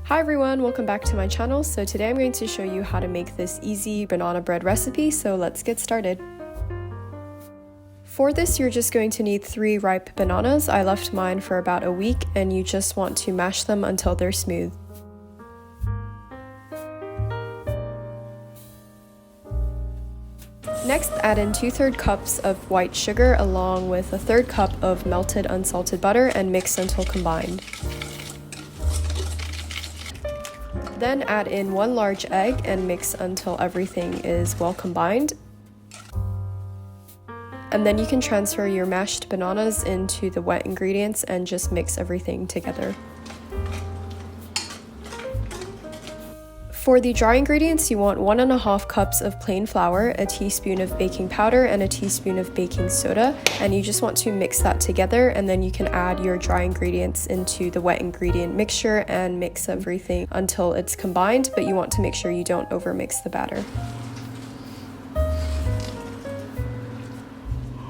Hi everyone, welcome back to my channel. So today I'm going to show you how to make this easy banana bread recipe, so let's get started. For this, you're just going to need 3 ripe bananas. I left mine for about a week, and you just want to mash them until they're smooth. Next, add in 2/3 cups of white sugar along with a 1/3 cup of melted unsalted butter and mix until combined. Then add in 1 large egg and mix until everything is well combined. And then you can transfer your mashed bananas into the wet ingredients and just mix everything together. For the dry ingredients, you want 1½ cups of plain flour, a teaspoon of baking powder, and a teaspoon of baking soda, and you just want to mix that together, and then you can add your dry ingredients into the wet ingredient mixture and mix everything until it's combined, but you want to make sure you don't overmix the batter.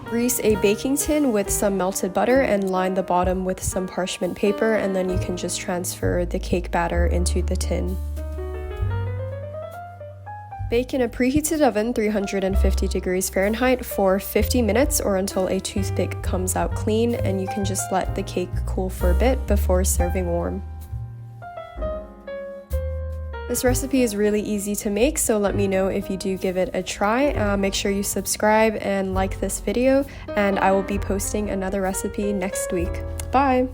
Grease a baking tin with some melted butter and line the bottom with some parchment paper, and then you can just transfer the cake batter into the tin. Bake in a preheated oven 350 degrees Fahrenheit for 50 minutes or until a toothpick comes out clean, and you can just let the cake cool for a bit before serving warm. This recipe is really easy to make, so let me know if you do give it a try. Make sure you subscribe and like this video, and I will be posting another recipe next week. Bye!